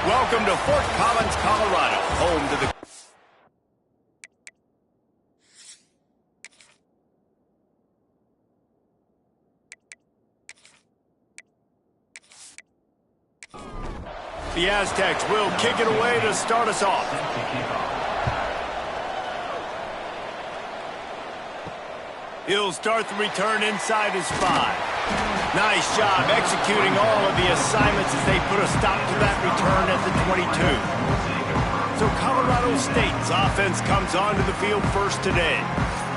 Welcome to Fort Collins, Colorado, home to the... The Aztecs will kick it away to start us off. He'll start the return inside his 5. Nice job executing all of the assignments as they put a stop to that return at the 22. So Colorado State's offense comes onto the field first today.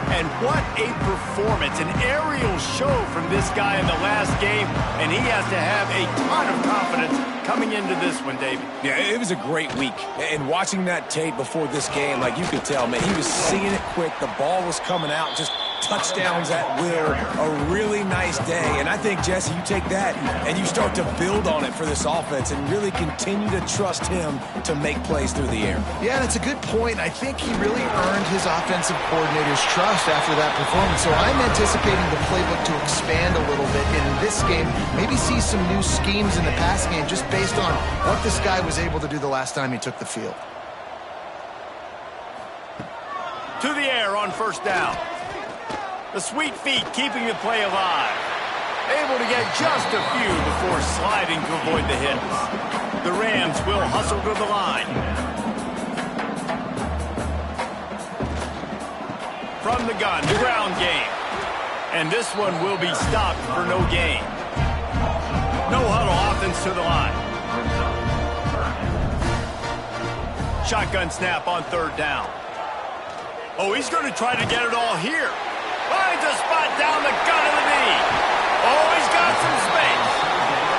And what a performance, an aerial show from this guy in the last game, and he has to have a ton of confidence coming into this one, David. Yeah, it was a great week. And watching that tape before this game, like you could tell, man, he was seeing it quick. The ball was coming out, just touchdowns at will. A really nice day. And I think, Jesse, you take that and you start to build on it for this offense and really continue to trust him to make plays through the air. Yeah, that's a good point. I think he really earned his offensive coordinator's trust after that performance. So I'm anticipating the playbook to expand a little bit in this game. Maybe see some new schemes in the passing game just based on what this guy was able to do the last time he took the field. To the air on first down. The sweet feet keeping the play alive. Able to get just a few before sliding to avoid the hits. The Rams will hustle to the line. From the gun, the ground game. And this one will be stopped for no gain. No huddle offense to the line. Shotgun snap on third down. Oh, he's going to try to get it all here. Finds a spot down the gut of the knee. Oh, he's got some space.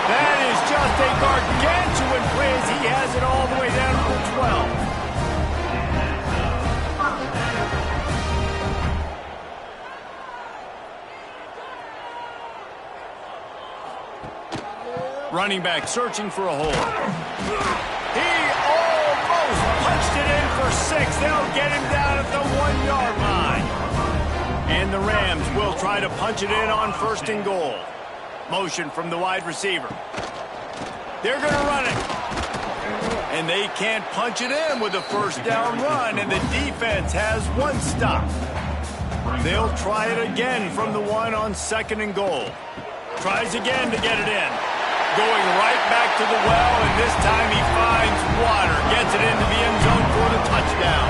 That is just a gargantuan play as he has it all the way down to the 12. Running back searching for a hole. He almost punched it in for 6. They'll get him down at the 1-yard line. And the Rams will try to punch it in on first and goal. Motion from the wide receiver. They're going to run it. And they can't punch it in with a first down run, and the defense has one stop. They'll try it again from the 1 on second and goal. Tries again to get it in. Going right back to the well, and this time he finds water. Gets it into the end zone for the touchdown.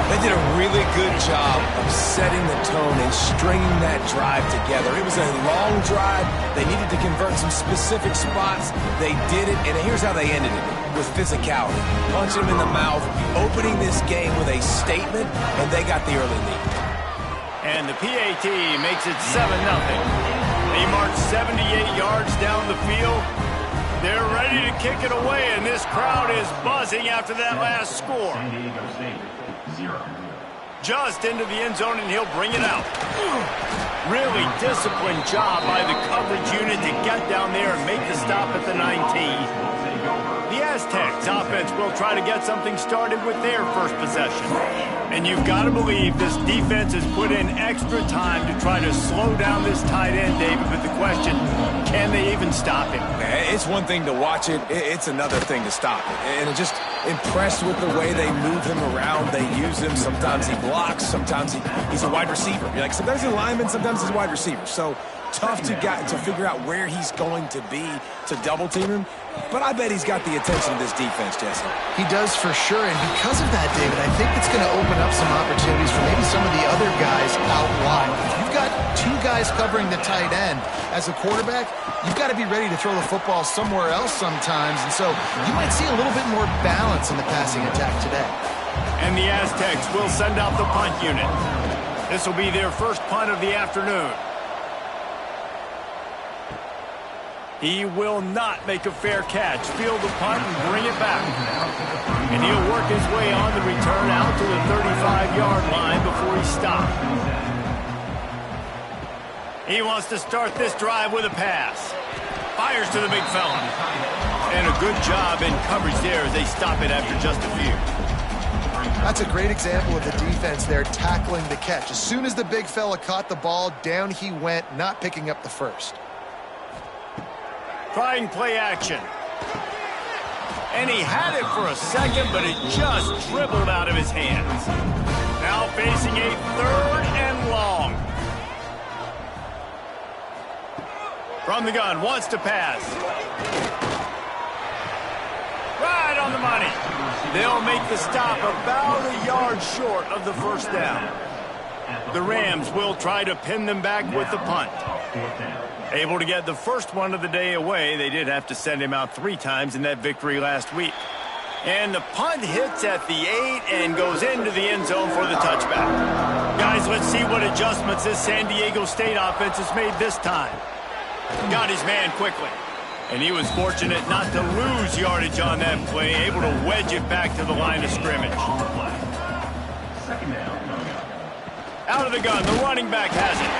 They did a really good job of setting the tone and stringing that drive together. It was a long drive. They needed to convert some specific spots. They did it, and here's how they ended it, with physicality. Punching him in the mouth, opening this game with a statement, and they got the early lead. And the PAT makes it 7-0. They march 78 yards down the field. They're ready to kick it away, and this crowd is buzzing after that last score. Just into the end zone, and he'll bring it out. Really disciplined job by the coverage unit to get down there and make the stop at the 19. The Aztecs offense will try to get something started with their first possession. And you've got to believe this defense has put in extra time to try to slow down this tight end, David, but the question, can they even stop him? It's one thing to watch it, it's another thing to stop it. And I'm just impressed with the way they move him around. They use him. Sometimes he blocks, sometimes he's a wide receiver. Like sometimes he's a lineman, sometimes he's a wide receiver. So tough to figure out where he's going to be to double team him. But I bet he's got the attention of this defense, Jesse. He does for sure, and because of that, David, I think it's going to open up some opportunities for maybe some of the other guys out wide. If you've got 2 guys covering the tight end as a quarterback, you've got to be ready to throw the football somewhere else sometimes, and so you might see a little bit more balance in the passing attack today. And the Aztecs will send out the punt unit. This will be their first punt of the afternoon. He will not make a fair catch. Field the punt and bring it back. And he'll work his way on the return out to the 35-yard line before he stopped. He wants to start this drive with a pass. Fires to the big fella. And a good job in coverage there as they stop it after just a few. That's a great example of the defense there tackling the catch. As soon as the big fella caught the ball, down he went, not picking up the first. Trying play action. And he had it for a second, but it just dribbled out of his hands. Now facing a 3rd and long. From the gun, wants to pass. Right on the money. They'll make the stop about a yard short of the first down. The Rams will try to pin them back with the punt. Able to get the first one of the day away. They did have to send him out 3 times in that victory last week. And the punt hits at the 8 and goes into the end zone for the touchback. Guys, let's see what adjustments this San Diego State offense has made this time. Got his man quickly. And he was fortunate not to lose yardage on that play, able to wedge it back to the line of scrimmage. Out of the gun, the running back has it.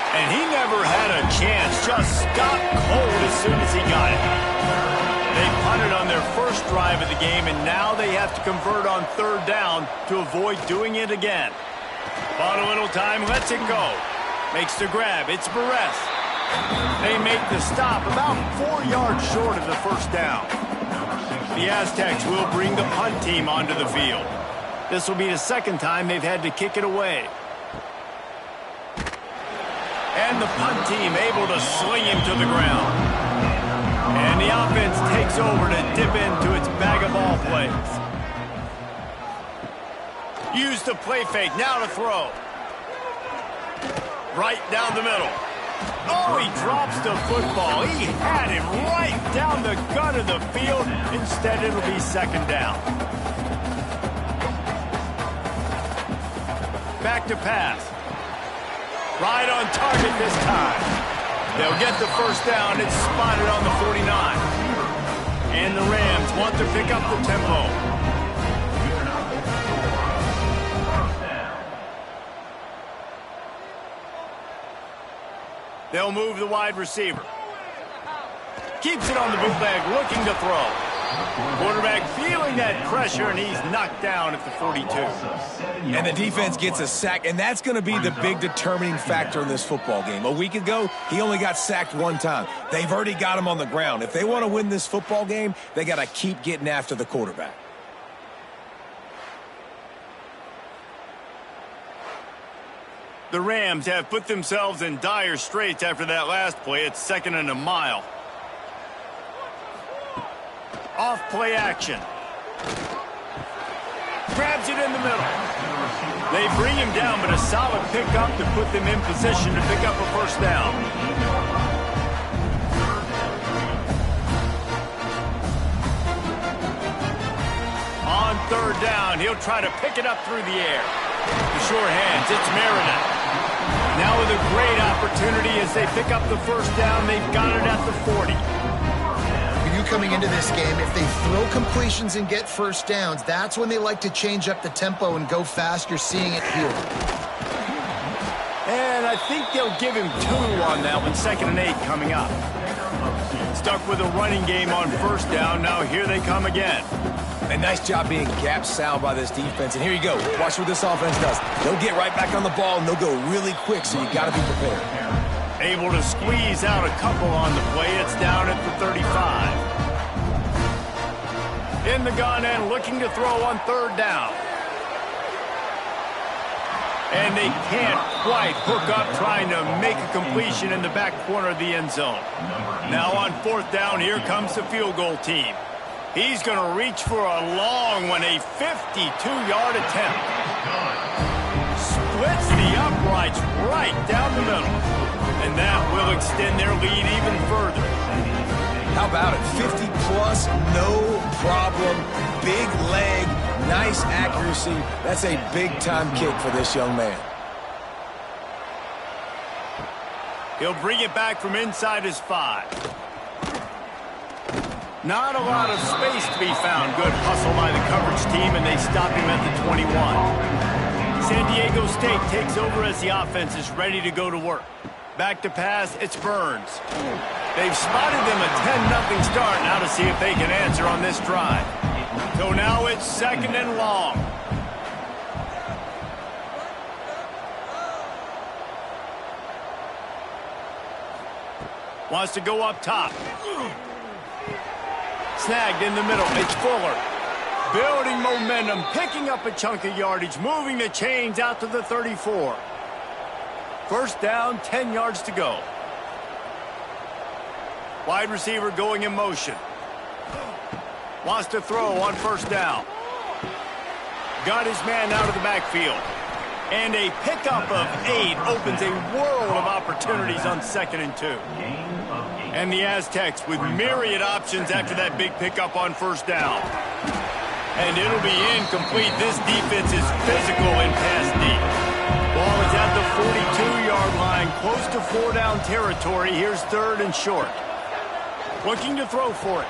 And he never had a chance, just stopped cold as soon as he got it. They punted on their first drive of the game, and now they have to convert on 3rd down to avoid doing it again. Bought a little time, lets it go. Makes the grab, it's Barres. They make the stop about 4 yards short of the first down. The Aztecs will bring the punt team onto the field. This will be the 2nd time they've had to kick it away. And the punt team able to sling him to the ground. And the offense takes over to dip into its bag of ball plays. Use the play fake, now to throw. Right down the middle. Oh, he drops the football. He had him right down the gut of the field. Instead, it'll be 2nd down. Back to pass. Right on target this time. They'll get the first down. It's spotted on the 49. And the Rams want to pick up the tempo. They'll move the wide receiver. Keeps it on the bootleg, looking to throw. Quarterback feeling that pressure, and he's knocked down at the 42. And the defense gets a sack, and that's going to be the big determining factor in this football game. A week ago, he only got sacked 1 time. They've already got him on the ground. If they want to win this football game, they got to keep getting after the quarterback. The Rams have put themselves in dire straits after that last play. It's 2nd and a mile. Off play action. Grabs it in the middle. They bring him down, but a solid pickup to put them in position to pick up a first down. On 3rd down, he'll try to pick it up through the air. The short hands, it's Meredith. Now with a great opportunity as they pick up the first down, they've got it at the 40. Coming into this game, if they throw completions and get first downs, that's when they like to change up the tempo and go fast. You're seeing it here. And I think they'll give him 2 on that one. 2nd and 8 coming up. Stuck with a running game on first down. Now here they come again. A nice job being gap sound by this defense. And here you go. Watch what this offense does. They'll get right back on the ball, and they'll go really quick, so you got to be prepared. Able to squeeze out a couple on the play. It's down at the 35. In the gun and looking to throw on 3rd down. And they can't quite hook up trying to make a completion in the back corner of the end zone. Now on 4th down, here comes the field goal team. He's going to reach for a long one, a 52-yard attempt. Splits the uprights right down the middle. And that will extend their lead even further. How about it? 50-plus, no problem. Big leg, nice accuracy. That's a big-time kick for this young man. He'll bring it back from inside his 5. Not a lot of space to be found. Good hustle by the coverage team, and they stop him at the 21. San Diego State takes over as the offense is ready to go to work. Back to pass, it's Burns. They've spotted them a 10-0 start. Now to see if they can answer on this drive. So now it's 2nd and long. Wants to go up top. snagged in the middle. It's Fuller. Building momentum, picking up a chunk of yardage, moving the chains out to the 34. First down, 10 yards to go. Wide receiver going in motion. Wants to throw on first down. Got his man out of the backfield. And a pickup of 8 opens a world of opportunities on 2nd and 2. And the Aztecs with myriad options after that big pickup on first down. And it'll be incomplete. This defense is physical and pass deep. Ball is at the 42-yard line, close to 4-down territory. Here's 3rd and short. Looking to throw for it.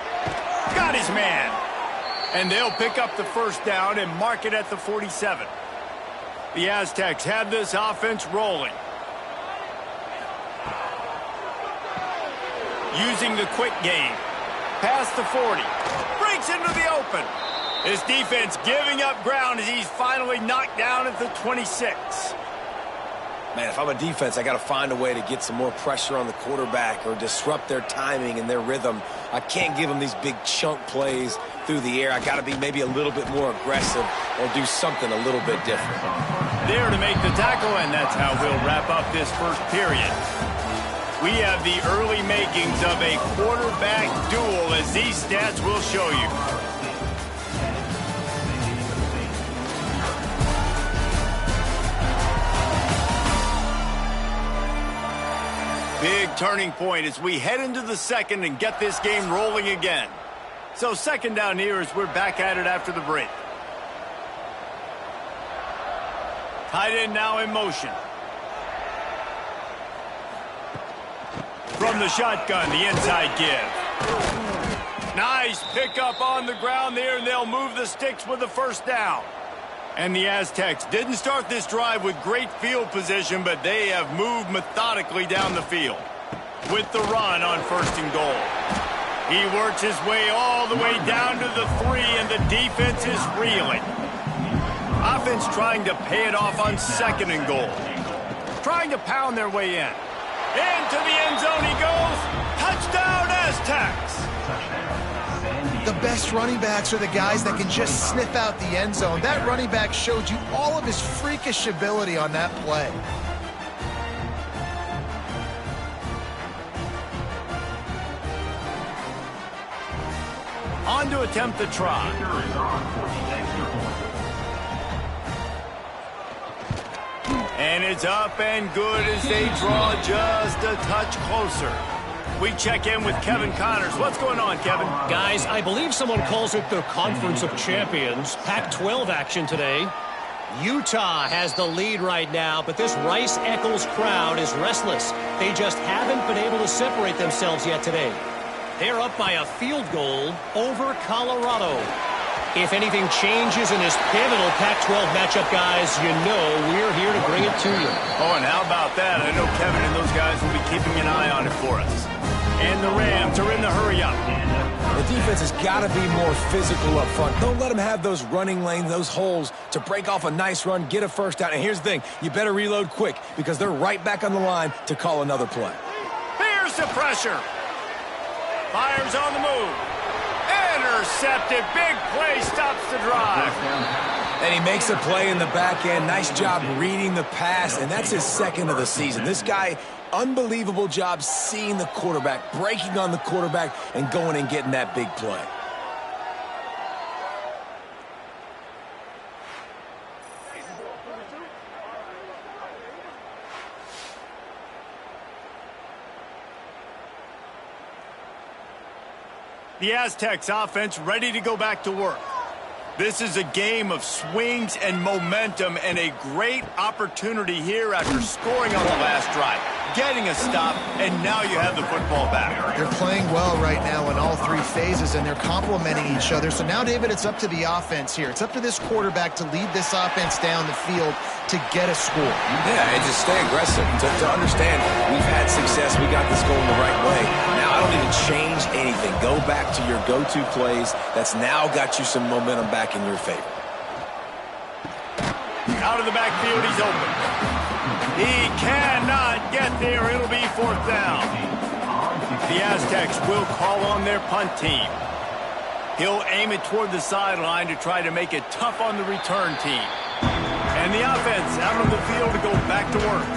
Got his man. And they'll pick up the first down and mark it at the 47. The Aztecs have this offense rolling. Using the quick game. Past the 40. Breaks into the open. His defense giving up ground as he's finally knocked down at the 26. Man, if I'm a defense, I got to find a way to get some more pressure on the quarterback or disrupt their timing and their rhythm. I can't give them these big chunk plays through the air. I got to be maybe a little bit more aggressive or do something a little bit different. There to make the tackle, and that's how we'll wrap up this first period. We have the early makings of a quarterback duel, as these stats will show you. Big turning point as we head into the second and get this game rolling again. So 2nd down here as we're back at it after the break. Tight end now in motion. From the shotgun, the inside give. Nice pickup on the ground there, and they'll move the sticks with the first down. And the Aztecs didn't start this drive with great field position, but they have moved methodically down the field. With the run on 1st and goal. He works his way all the way down to the 3, and the defense is reeling. Offense trying to pay it off on 2nd and goal. Trying to pound their way in. Into the end zone he goes. Touchdown, Aztecs! The best running backs are the guys that can just sniff out the end zone. That running back showed you all of his freakish ability on that play. On to attempt the try. And it's up and good as they draw just a touch closer. We check in with Kevin Connors. What's going on, Kevin? Guys, I believe someone calls it the Conference of Champions. Pac-12 action today. Utah has the lead right now, but this Rice-Eccles crowd is restless. They just haven't been able to separate themselves yet today. They're up by a field goal over Colorado. If anything changes in this pivotal Pac-12 matchup, guys, you know we're here to bring it to you. Oh, and how about that? I know Kevin and those guys will be keeping an eye on it for us. And the Rams are in the hurry-up. The defense has got to be more physical up front. Don't let them have those running lanes, those holes to break off a nice run, get a first down. And here's the thing, you better reload quick because they're right back on the line to call another play. Here's the pressure. Fires on the move. Intercepted. Big play stops the drive. And he makes a play in the back end. Nice job reading the pass, and that's his 2nd of the season. This guy, unbelievable job seeing the quarterback, breaking on the quarterback, and going and getting that big play. The Aztecs offense ready to go back to work. This is a game of swings and momentum and a great opportunity here after scoring on the last drive, getting a stop, and now you have the football back. They're playing well right now in all 3 phases, and they're complementing each other. So now, David, it's up to the offense here. It's up to this quarterback to lead this offense down the field to get a score. Yeah, and just stay aggressive. To understand we've had success, we got this going the right way. Now I don't need to change anything. Go back to your go-to plays. That's now got you some momentum back in your favor. Out of the backfield, he's open. He cannot get there. It'll be 4th down. The Aztecs will call on their punt team. He'll aim it toward the sideline to try to make it tough on the return team. And the offense out on the field to go back to work.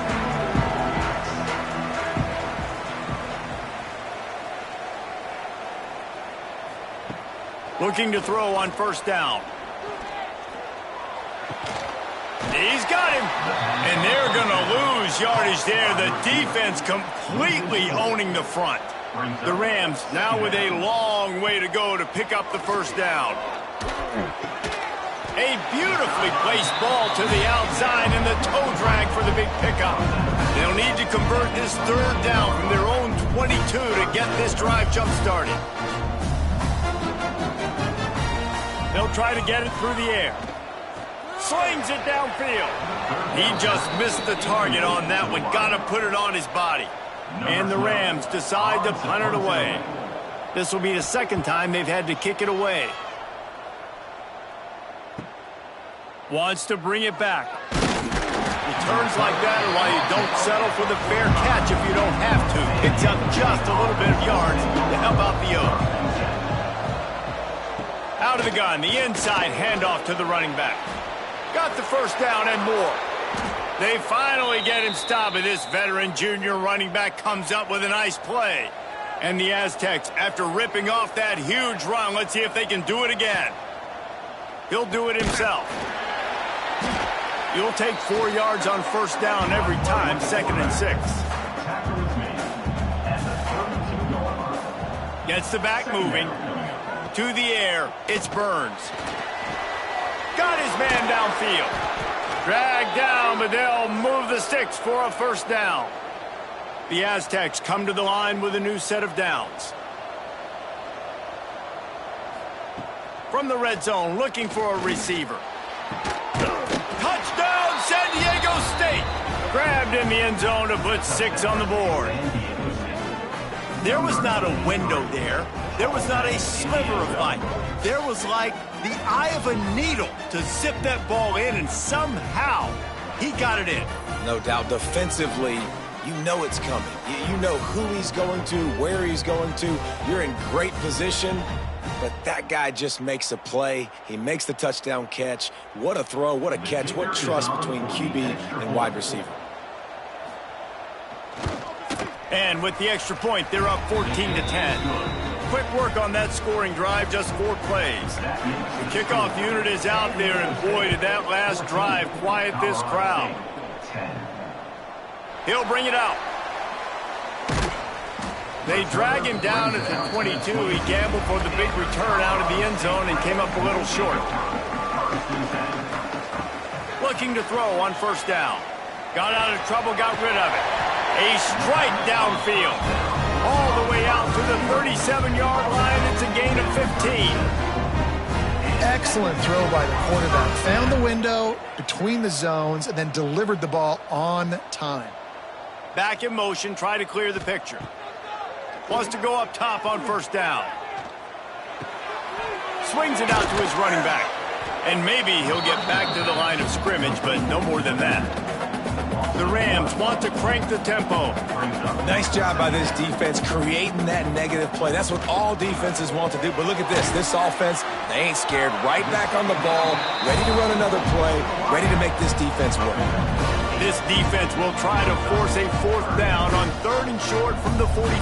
Looking to throw on first down. He's got him. And they're going to lose yardage there. The defense completely owning the front. The Rams now with a long way to go to pick up the first down. A beautifully placed ball to the outside and the toe drag for the big pickup. They'll need to convert this third down from their own 22 to get this drive jump-started. They'll try to get it through the air. Slings it downfield. He just missed the target on that one. Got to put it on his body. And the Rams decide to punt it away. This will be the second time they've had to kick it away. Wants to bring it back. Returns like that are why you don't settle for the fair catch if you don't have to. Picks up just a little bit of yards to help out the Oaks. Out of the gun, the inside handoff to the running back. Got the first down and more. They finally get him stopped, and this veteran junior running back comes up with a nice play. And the Aztecs, after ripping off that huge run, let's see if they can do it again. He'll do it himself. You'll take 4 yards on first down every time, 2nd and 6. Gets the back moving. To the air, it's Burns. Got his man downfield. Dragged down, but they'll move the sticks for a first down. The Aztecs come to the line with a new set of downs. From the red zone, looking for a receiver. Touchdown, San Diego State! Grabbed in the end zone to put 6 on the board. There was not a window there. There was not a sliver of light. There was like the eye of a needle to zip that ball in, and somehow he got it in. No doubt, defensively, you know it's coming. You know who he's going to, where he's going to. You're in great position, but that guy just makes a play. He makes the touchdown catch. What a throw, what a catch, what trust between QB and wide receiver. And with the extra point, they're up 14-10. Quick work on that scoring drive, just 4 plays. The kickoff unit is out there, and boy, did that last drive quiet this crowd. He'll bring it out. They drag him down at the 22. He gambled for the big return out of the end zone and came up a little short. Looking to throw on first down. Got out of trouble, got rid of it. A strike downfield. All the way out to the 37-yard line. It's a gain of 15. Excellent throw by the quarterback. Found the window between the zones and then delivered the ball on time. Back in motion, try to clear the picture. Wants to go up top on first down. Swings it out to his running back. And maybe he'll get back to the line of scrimmage, but no more than that. The Rams want to crank the tempo. Nice job by this defense creating that negative play. That's what all defenses want to do. But look at this. This offense, they ain't scared. Right back on the ball, ready to run another play, ready to make this defense work. This defense will try to force a 4th down on 3rd and short from the 45.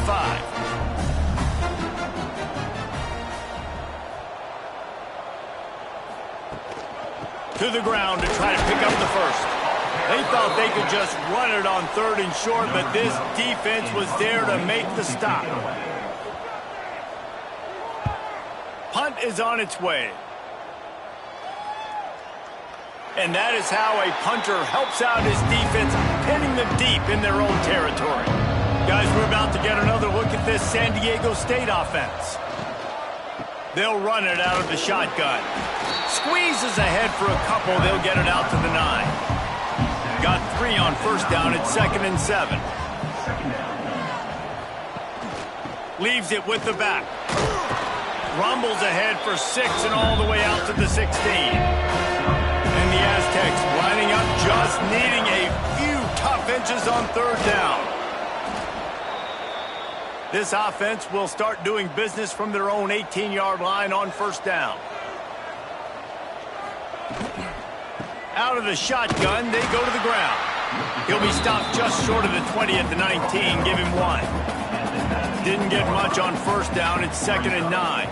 To the ground to try to pick up the first. They thought they could just run it on 3rd and short, but this defense was there to make the stop. Punt is on its way. And that is how a punter helps out his defense, pinning them deep in their own territory. Guys, we're about to get another look at this San Diego State offense. They'll run it out of the shotgun. Squeezes ahead for a couple. They'll get it out to the 9. Got 3 on first down at 2nd and 7. Leaves it with the back. Rumbles ahead for 6 and all the way out to the 16. And the Aztecs lining up, just needing a few tough inches on 3rd down. This offense will start doing business from their own 18-yard line on first down. Out of the shotgun, they go to the ground. He'll be stopped just short of the 20 at the 19. Give him 1. Didn't get much on first down. It's 2nd and 9.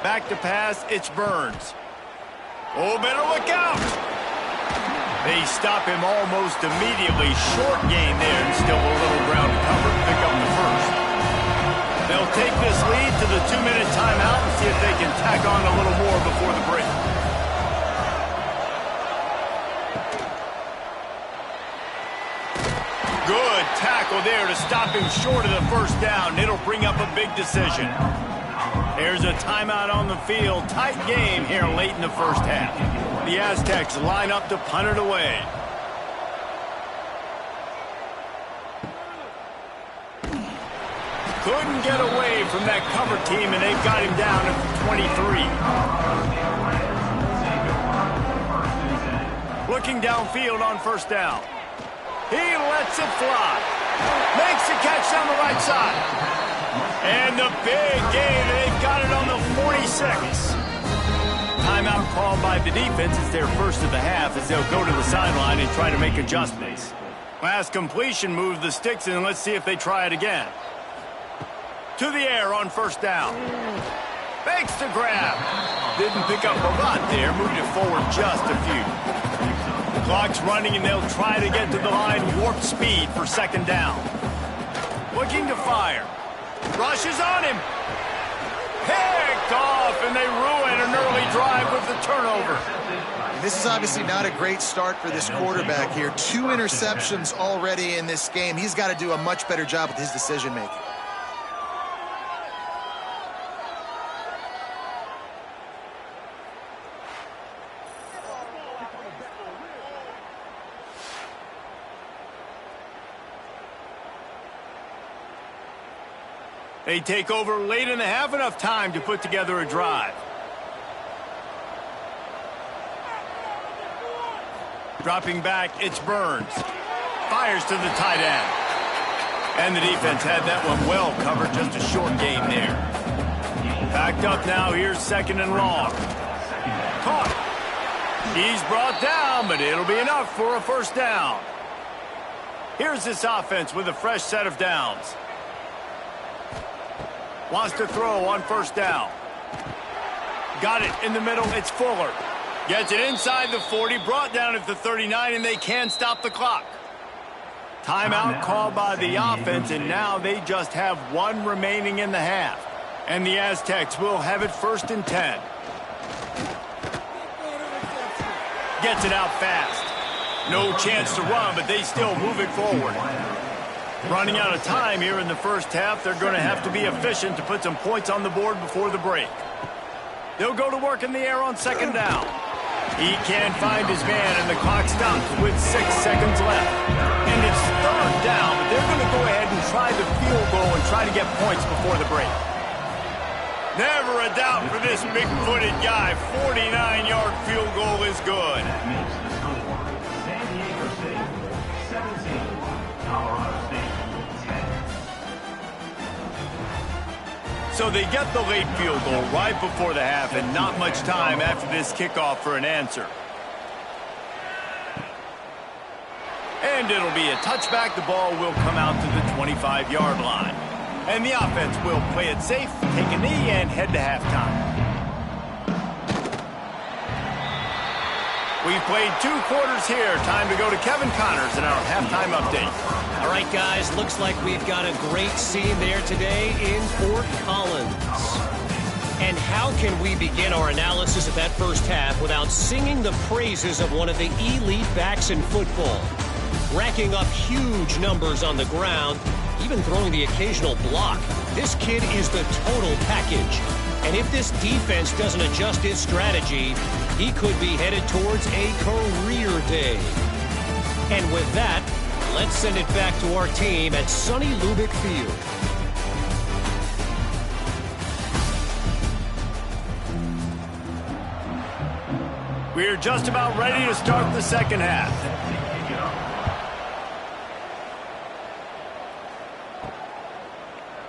Back to pass, it's Burns. Oh, better look out! They stop him almost immediately. Short gain there, and still a little ground to cover to pick up the first. They'll take this lead to the 2-minute timeout and see if they can tack on a little more before the break. Good tackle there to stop him short of the first down. It'll bring up a big decision. There's a timeout on the field. Tight game here late in the first half. The Aztecs line up to punt it away. Couldn't get away from that cover team, and they've got him down at 23. Looking downfield on first down. He lets it fly. Makes the catch down the right side. And the big gain, they've got it on the 46. Timeout called by the defense. It's their first of the half as they'll go to the sideline and try to make adjustments. Last completion moved the sticks, and let's see if they try it again. To the air on first down. Fakes the grab. Didn't pick up a lot there. Moved it forward just a few. The clock's running, and they'll try to get to the line warp speed for 2nd down. Looking to fire. Rushes on him. Picked off, and they ruin an early drive with the turnover. This is obviously not a great start for this quarterback here. 2 interceptions already in this game. He's got to do a much better job with his decision-making. They take over late in the half, enough time to put together a drive. Dropping back, it's Burns. Fires to the tight end. And the defense had that one well covered, just a short game there. Backed up now, here's 2nd and long. Caught. He's brought down, but it'll be enough for a first down. Here's this offense with a fresh set of downs. Wants to throw on first down. Got it in the middle. It's Fuller. Gets it inside the 40. Brought down at the 39, and they can stop the clock. Timeout called by the offense, and now they just have 1 remaining in the half. And the Aztecs will have it 1st and 10. Gets it out fast. No chance to run, but they still move it forward. Running out of time here in the first half. They're going to have to be efficient to put some points on the board before the break. They'll go to work in the air on 2nd down. He can't find his man, and the clock stops with 6 seconds left. And it's 3rd down, but they're going to go ahead and try the field goal and try to get points before the break. Never a doubt for this big-footed guy. 49-yard field goal is good. So they get the late field goal right before the half, and not much time after this kickoff for an answer. And it'll be a touchback. The ball will come out to the 25-yard line. And the offense will play it safe, take a knee, and head to halftime. We've played 2 quarters here. Time to go to Kevin Connors in our halftime update. All right, guys, looks like we've got a great scene there today in Fort Collins. And how can we begin our analysis of that first half without singing the praises of one of the elite backs in football? Racking up huge numbers on the ground, even throwing the occasional block. This kid is the total package. And if this defense doesn't adjust its strategy, he could be headed towards a career day. And with that, let's send it back to our team at sunny Lubick Field. We're just about ready to start the second half.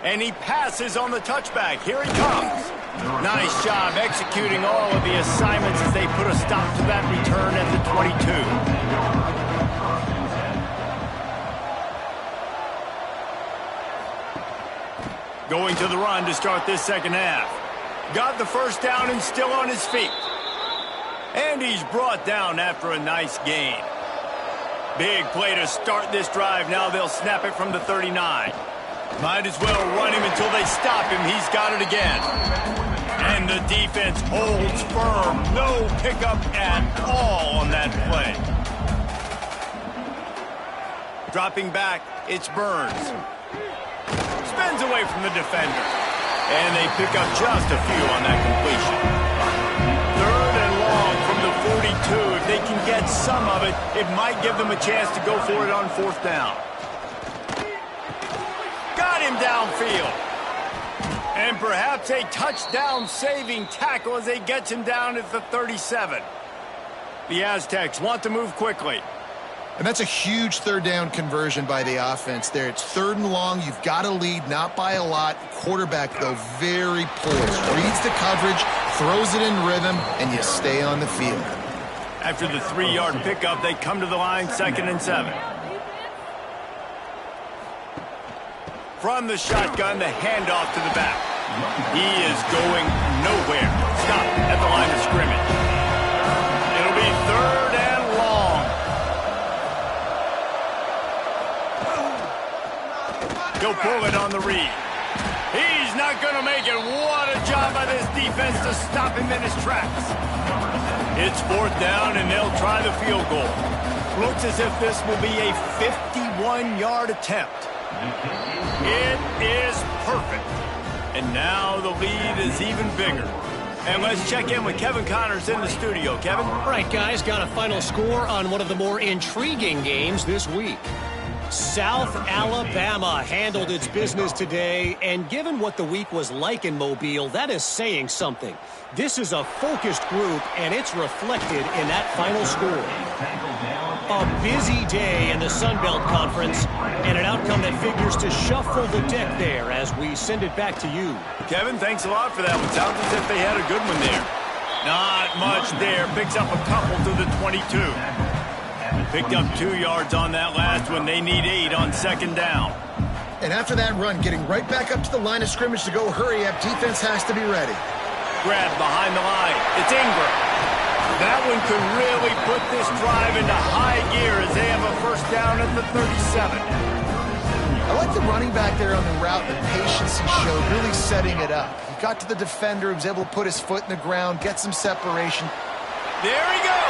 And he passes on the touchback. Here he comes. Nice job executing all of the assignments as they put a stop to that return at the 22. Going to the run to start this second half. Got the first down and still on his feet. And he's brought down after a nice gain. Big play to start this drive. Now they'll snap it from the 39. Might as well run him until they stop him. He's got it again. And the defense holds firm. No pickup at all on that play. Dropping back, it's Burns. Spins away from the defender. And they pick up just a few on that completion. Third and long from the 42. If they can get some of it, it might give them a chance to go for it on fourth down. Got him downfield. And perhaps a touchdown-saving tackle as they get him down at the 37. The Aztecs want to move quickly. And that's a huge third down conversion by the offense there. It's third and long. You've got to lead, not by a lot. Quarterback, though, very poised. Reads the coverage, throws it in rhythm, and you stay on the field. After the 3-yard pickup, they come to the line, 2nd and 7. From the shotgun, the handoff to the back. He is going nowhere. Stop at the line of scrimmage. It'll be third and long. He'll pull it on the read. He's not going to make it. What a job by this defense to stop him in his tracks. It's fourth down, and they'll try the field goal. Looks as if this will be a 51-yard attempt. It is perfect. And now the lead is even bigger. And let's check in with Kevin Connors in the studio. Kevin? All right, guys, got a final score on one of the more intriguing games this week. South Alabama handled its business today, and given what the week was like in Mobile, that is saying something. This is a focused group, and it's reflected in that final score. A busy day in the Sun Belt Conference, and an outcome that figures to shuffle the deck there as we send it back to you. Kevin, thanks a lot for that one. Sounds as if they had a good one there. Not much there. Picks up a couple to the 22. Picked up 2 yards on that last one. They need 8 on second down. And after that run, getting right back up to the line of scrimmage to go hurry up, defense has to be ready. Grab behind the line. It's Ingram. That one could really put this drive into high gear as they have a first down at the 37. I like the running back there on the route, the patience he showed, really setting it up. He got to the defender, he was able to put his foot in the ground, get some separation. There he goes.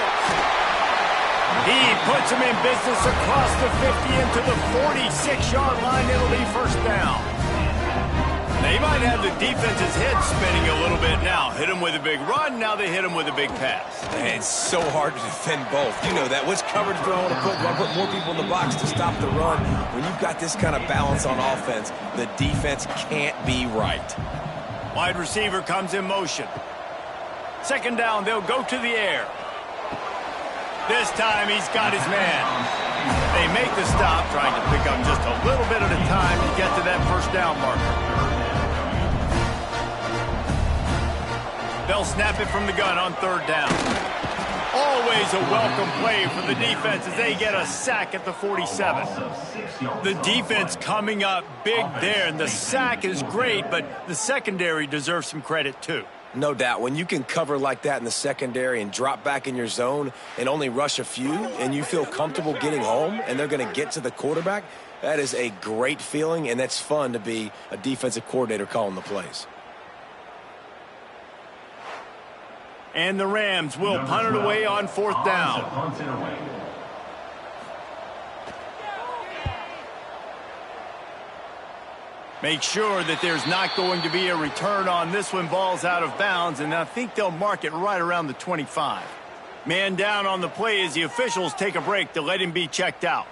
He puts him in business across the 50 into the 46-yard line. It'll be first down. They might have the defense's head spinning a little bit now. Hit him with a big run, now they hit him with a big pass. Man, it's so hard to defend both. You know that. Which coverage do I want to put? Do I put more people in the box to stop the run? When you've got this kind of balance on offense, the defense can't be right. Wide receiver comes in motion. Second down, they'll go to the air. This time he's got his man. They make the stop, trying to pick up just a little bit at a time to get to that first down marker. They'll snap it from the gun on third down. Always a welcome play for the defense as they get a sack at the 47. The defense coming up big there, and the sack is great, but the secondary deserves some credit too. No doubt. When you can cover like that in the secondary and drop back in your zone and only rush a few, and you feel comfortable getting home and they're going to get to the quarterback, that is a great feeling, and that's fun to be a defensive coordinator calling the plays. And the Rams will punt it away on fourth down. Make sure that there's not going to be a return on this one. Ball's out of bounds, and I think they'll mark it right around the 25. Man down on the play as the officials take a break to let him be checked out.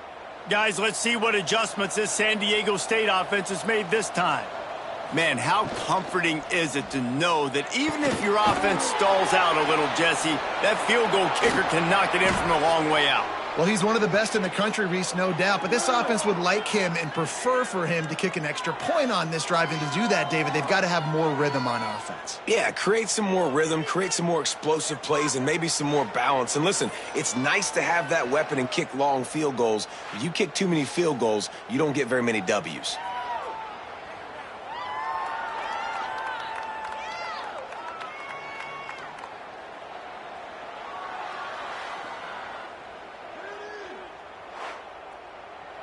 Guys, let's see what adjustments this San Diego State offense has made this time. Man, how comforting is it to know that even if your offense stalls out a little, Jesse, that field goal kicker can knock it in from a long way out. Well, he's one of the best in the country, Reese, no doubt. But this offense would like him and prefer for him to kick an extra point on this drive. And to do that, David, they've got to have more rhythm on offense. Yeah, create some more rhythm, create some more explosive plays, and maybe some more balance. And listen, it's nice to have that weapon and kick long field goals. If you kick too many field goals, you don't get very many W's.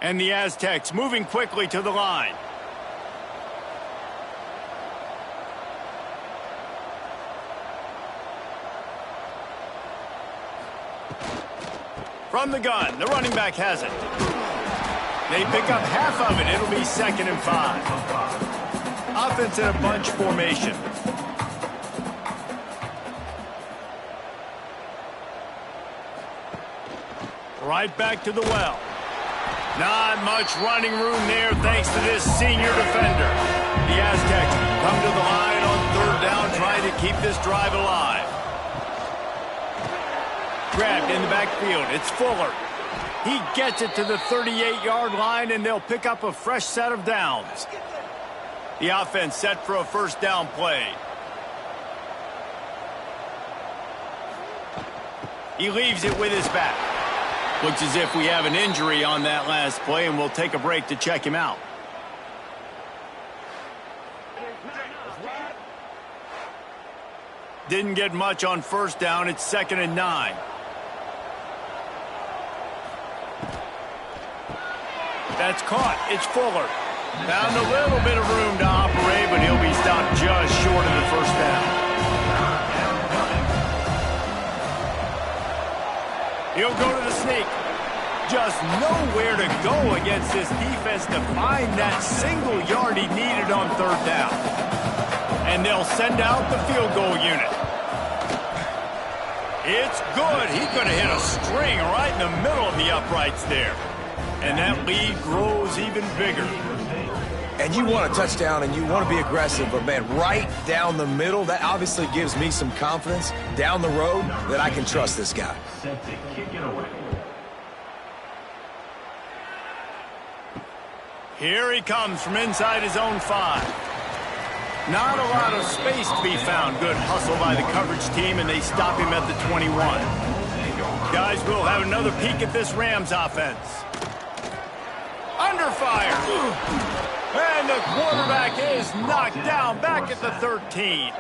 And the Aztecs moving quickly to the line. From the gun, the running back has it. They pick up half of it. It'll be 2nd and 5. Offense in a bunch formation. Right back to the well. Not much running room there thanks to this senior defender. The Aztecs come to the line on 3rd down, trying to keep this drive alive. Grabbed in the backfield. It's Fuller. He gets it to the 38-yard line, and they'll pick up a fresh set of downs. The offense set for a 1st down play. He leaves it with his back. Looks as if we have an injury on that last play, and we'll take a break to check him out. Didn't get much on 1st down. It's 2nd and 9. That's caught. It's Fuller. Found a little bit of room to operate, but he'll be stopped just short of the 1st down. He'll go to the sneak. Just nowhere to go against this defense to find that single yard he needed on 3rd down. And they'll send out the field goal unit. It's good. He could have hit a string right in the middle of the uprights there. And that lead grows even bigger. And you want a touchdown and you want to be aggressive, but man, right down the middle, that obviously gives me some confidence down the road that I can trust this guy. Set to kick it away. Here he comes from inside his own 5. Not a lot of space to be found. Good hustle by the coverage team, and they stop him at the 21. Guys, we'll have another peek at this Rams offense. Under fire. And the quarterback is knocked down back at the 13.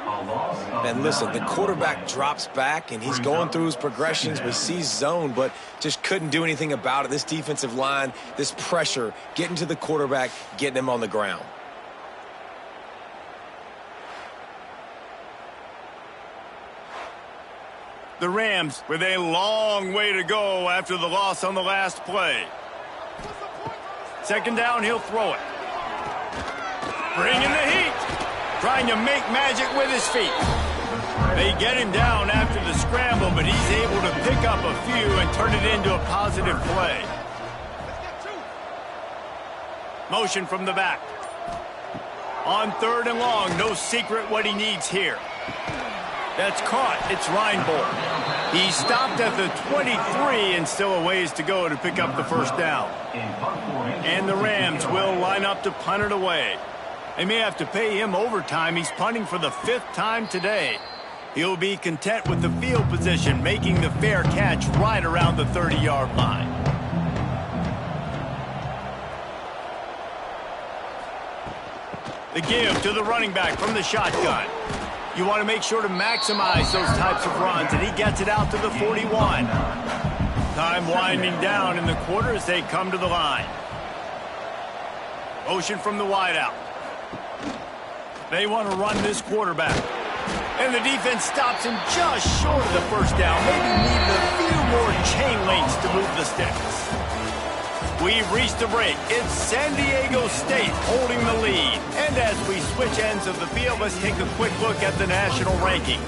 And listen, the quarterback drops back, and he's going through his progressions. We see zone, but just couldn't do anything about it. This defensive line, this pressure, getting to the quarterback, getting him on the ground. The Rams with a long way to go after the loss on the last play. 2nd down, he'll throw it. Bringing the heat. Trying to make magic with his feet. They get him down after the scramble, but he's able to pick up a few and turn it into a positive play. Motion from the back. On 3rd and long, no secret what he needs here. That's caught. It's Reinbold. He stopped at the 23 and still a ways to go to pick up the 1st down. And the Rams will line up to punt it away. They may have to pay him overtime. He's punting for the 5th time today. He'll be content with the field position, making the fair catch right around the 30-yard line. The give to the running back from the shotgun. You want to make sure to maximize those types of runs, and he gets it out to the 41. Time winding down in the quarter as they come to the line. Motion from the wideout. They want to run this quarterback. And the defense stops him just short of the 1st down. Maybe needed a few more chain links to move the sticks. We've reached a break. It's San Diego State holding the lead. And as we switch ends of the field, let's take a quick look at the national rankings.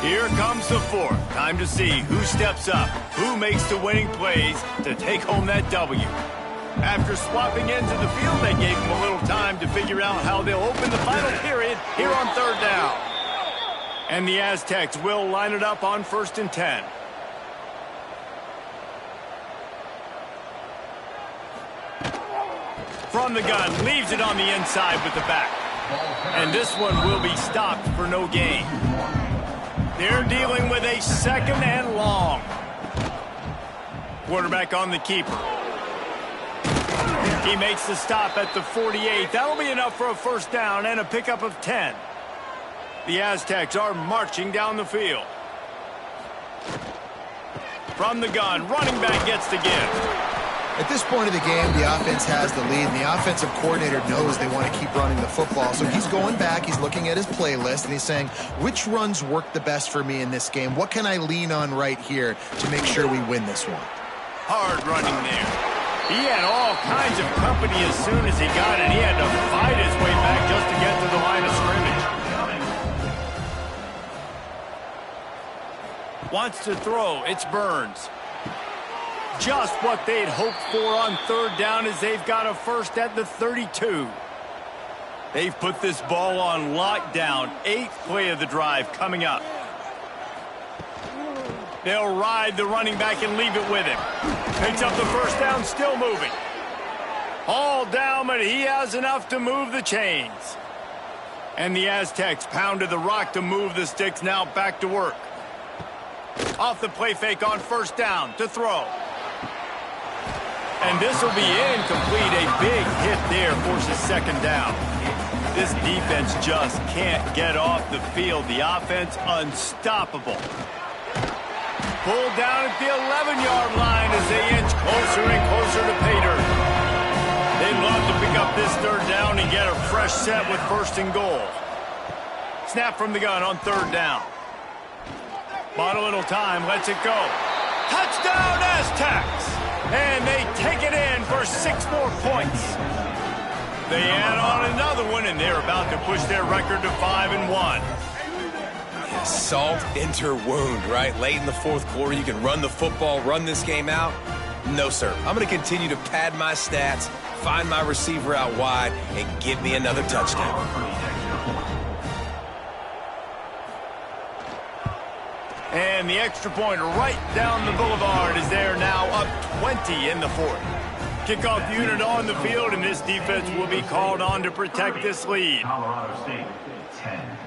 Here comes the 4th. Time to see who steps up, who makes the winning plays to take home that W. After swapping into the field, they gave him a little time to figure out how they'll open the final period here on 3rd down. And the Aztecs will line it up on 1st and 10. From the gun, leaves it on the inside with the back. And this one will be stopped for no gain. They're dealing with a 2nd and long. Quarterback on the keeper. He makes the stop at the 48. That'll be enough for a 1st down and a pickup of 10. The Aztecs are marching down the field. From the gun, running back gets the give. At this point of the game, the offense has the lead, and the offensive coordinator knows they want to keep running the football. So he's going back, he's looking at his playlist, and he's saying, which runs work the best for me in this game? What can I lean on right here to make sure we win this one? Hard running there. He had all kinds of company as soon as he got it. He had to fight his way back just to get to the line of scrimmage. Wants to throw. It's Burns. Just what they'd hoped for on 3rd down as they've got a 1st at the 32. They've put this ball on lockdown. 8th play of the drive coming up. They'll ride the running back and leave it with him. Picks up the 1st down, still moving. All down, but he has enough to move the chains. And the Aztecs pounded the rock to move the sticks, now back to work. Off the play fake on 1st down to throw. And this will be incomplete. A big hit there forces 2nd down. This defense just can't get off the field. The offense unstoppable. Pulled down at the 11-yard line as they inch closer and closer to pay dirt. They'd love to pick up this 3rd down and get a fresh set with 1st and goal. Snap from the gun on 3rd down. Bought a little time, lets it go. Touchdown, Aztecs! And they take it in for 6 more points. They add on another one, and they're about to push their record to 5-1. Salt into wound, right? Late in the 4th quarter, you can run the football, run this game out. No, sir. I'm going to continue to pad my stats, find my receiver out wide, and give me another touchdown. And the extra point right down the boulevard is there now, up 20 in the 4th. Kickoff unit on the field, and this defense will be called on to protect this lead. Colorado State, 10.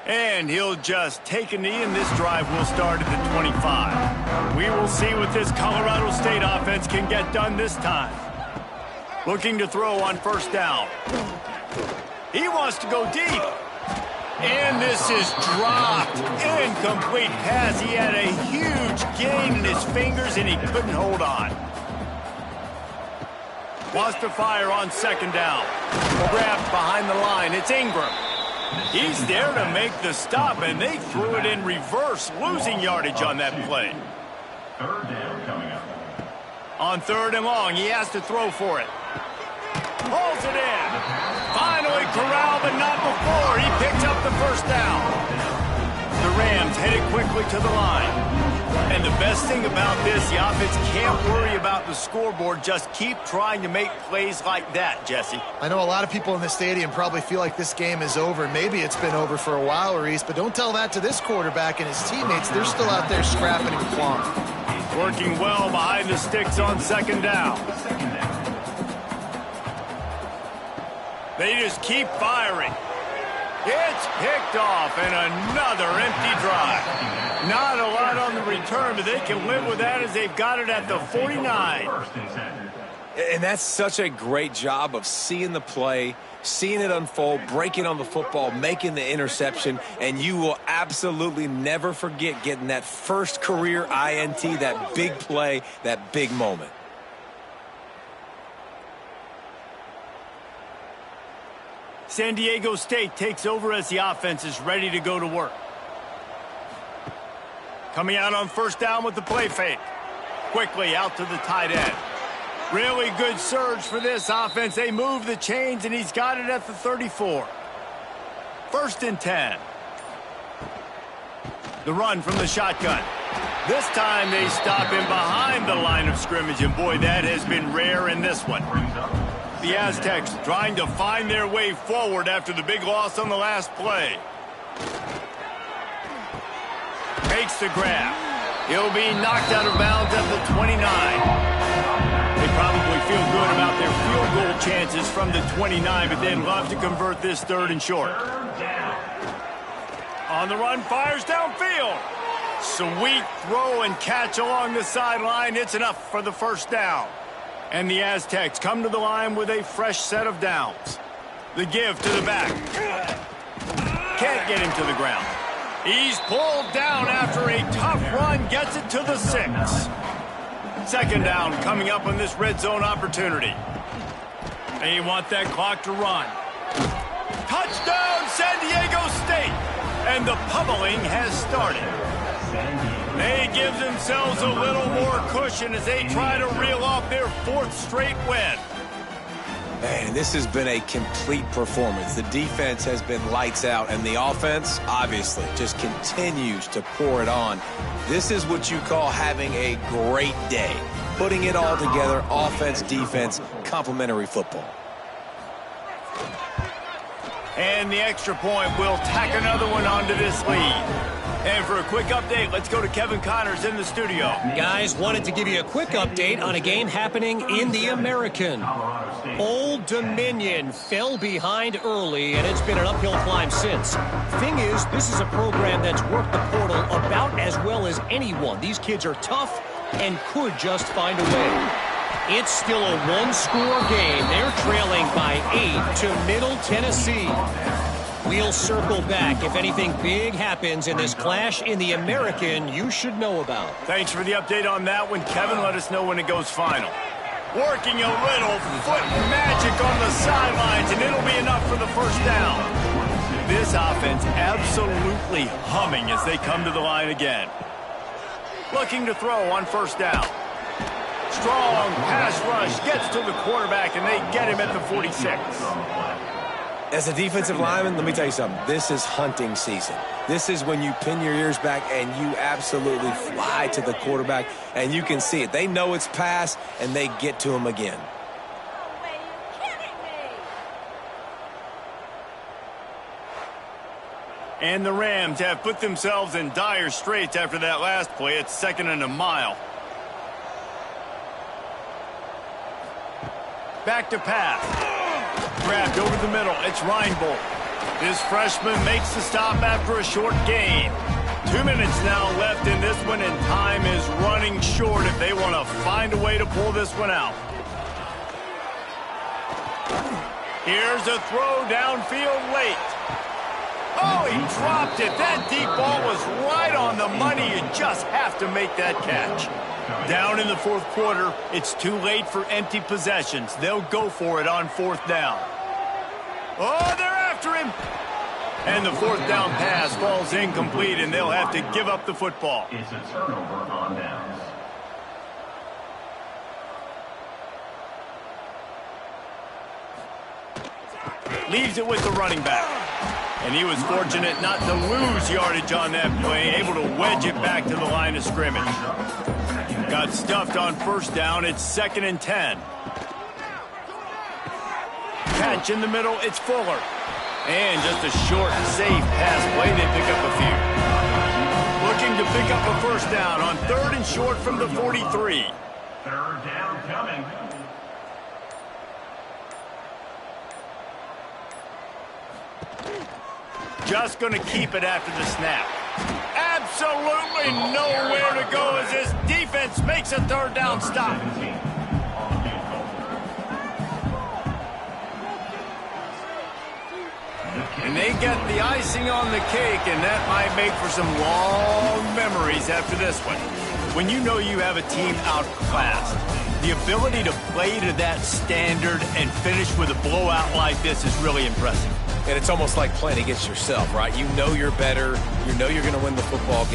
And he'll just take a knee, and this drive will start at the 25. We will see what this Colorado State offense can get done this time. Looking to throw on 1st down. He wants to go deep. And this is dropped. Incomplete pass. He had a huge gain in his fingers, and he couldn't hold on. Wants to fire on 2nd down. Grabbed behind the line. It's Ingram. He's there to make the stop, and they threw it in reverse, losing yardage on that play. 3rd down coming up. On 3rd and long, he has to throw for it. Pulls it in. Finally corralled, but not before. He picks up the 1st down. The Rams headed quickly to the line. And the best thing about this, the offense can't worry about the scoreboard. Just keep trying to make plays like that, Jesse. I know a lot of people in the stadium probably feel like this game is over. Maybe it's been over for a while, Reese, but don't tell that to this quarterback and his teammates. They're still out there scrapping and clawing. Working well behind the sticks on 2nd down. They just keep firing. It's picked off, and another empty drive. Not a lot on the return, but they can live with that as they've got it at the 49. And that's such a great job of seeing the play, seeing it unfold, breaking on the football, making the interception, and you will absolutely never forget getting that first career INT, that big play, that big moment. San Diego State takes over as the offense is ready to go to work. Coming out on 1st down with the play fake. Quickly out to the tight end. Really good surge for this offense. They move the chains, and he's got it at the 34. 1st and 10. The run from the shotgun. This time they stop him behind the line of scrimmage, and boy, that has been rare in this one. The Aztecs trying to find their way forward after the big loss on the last play. makes the grab. He'll be knocked out of bounds at the 29. They probably feel good about their field goal chances from the 29, but they'd love to convert this 3rd and short. On the run, fires downfield. Sweet throw and catch along the sideline. It's enough for the 1st down. And the Aztecs come to the line with a fresh set of downs. The give to the back. Can't get him to the ground. He's pulled down after a tough run, gets it to the 6. 2nd down coming up on this red zone opportunity. They want that clock to run. Touchdown, San Diego State! And the pummeling has started. They give themselves a little more cushion as they try to reel off their 4th straight win. Man, this has been a complete performance. The defense has been lights out, and the offense, obviously, just continues to pour it on. This is what you call having a great day. Putting it all together, offense, defense, complementary football. And the extra point will tack another one onto this lead. And for a quick update, let's go to Kevin Connors in the studio. Guys, wanted to give you a quick update on a game happening in the American. Old Dominion fell behind early, and it's been an uphill climb since. Thing is, this is a program that's worked the portal about as well as anyone. These kids are tough and could just find a way. It's still a 1-score game. They're trailing by 8 to Middle Tennessee. We'll circle back if anything big happens in this clash in the American you should know about. Thanks for the update on that one, Kevin. Let us know when it goes final. Working a little foot magic on the sidelines, and it'll be enough for the 1st down. This offense absolutely humming as they come to the line again. Looking to throw on 1st down. Strong pass rush gets to the quarterback, and they get him at the 46. As a defensive lineman, let me tell you something. This is hunting season. This is when you pin your ears back and you absolutely fly to the quarterback, and you can see it. They know it's pass, and they get to him again. And the Rams have put themselves in dire straits after that last play. It's 2nd and a mile. Back to pass. Grabbed over the middle. It's Reinbold. This freshman makes the stop after a short gain. 2 minutes now left in this one, and time is running short if they want to find a way to pull this one out. Here's a throw downfield late. Oh, he dropped it. That deep ball was right on the money. You just have to make that catch. Down in the 4th quarter, it's too late for empty possessions. They'll go for it on 4th down. Oh, they're after him. And the 4th down pass falls incomplete, and they'll have to give up the football. It's a turnover on downs. Leaves it with the running back. And he was fortunate not to lose yardage on that play, able to wedge it back to the line of scrimmage. Got stuffed on 1st down. It's 2nd and 10. Catch in the middle. It's Fuller. And just a short, safe pass play. They pick up a few. Looking to pick up a 1st down on 3rd and short from the 43. 3rd down coming. Just going to keep it after the snap. Absolutely nowhere to go as this defense makes a 3rd down stop. And they get the icing on the cake, and that might make for some long memories after this one. When you know you have a team outclassed, the ability to play to that standard and finish with a blowout like this is really impressive. And it's almost like playing against yourself, right? You know you're better. You know you're going to win the football game.